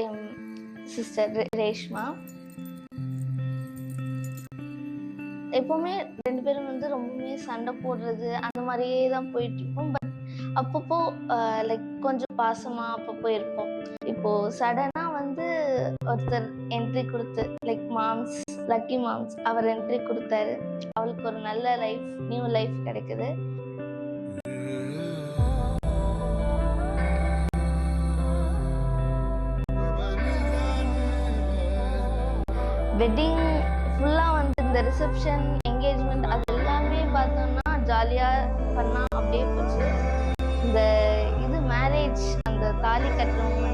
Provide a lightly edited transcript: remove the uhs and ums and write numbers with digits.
என் sister Reshma. எப்பவுமே 2 பேரும் வந்து ரொம்பவுமே சண்டை போடுறது அந்த மாதிரியே தான் போயிட்டு இருப்போம். பட் அப்பப்போ லைக் கொஞ்சம் பாசமா அப்பப்போ இருப்போம். இப்போ சடனா வந்து ஒருத்தர் என்ட்ரி கொடுத்து லைக் மாம்ஸ், லக்கி மாம்ஸ் அவர் என்ட்ரி கொடுத்தாரு. அவளுக்கு ஒரு நல்ல லைஃப், நியூ லைஃப் கிடைக்குது. வெட்டிங் ஃபுல்லாக வந்து இந்த ரிசப்ஷன், என்கேஜ்மெண்ட் அது எல்லாமே பார்த்தோம்னா ஜாலியாக பண்ணால் அப்படியே போச்சு. இந்த இது மேரேஜ், அந்த தாலி கட்டுறவங்க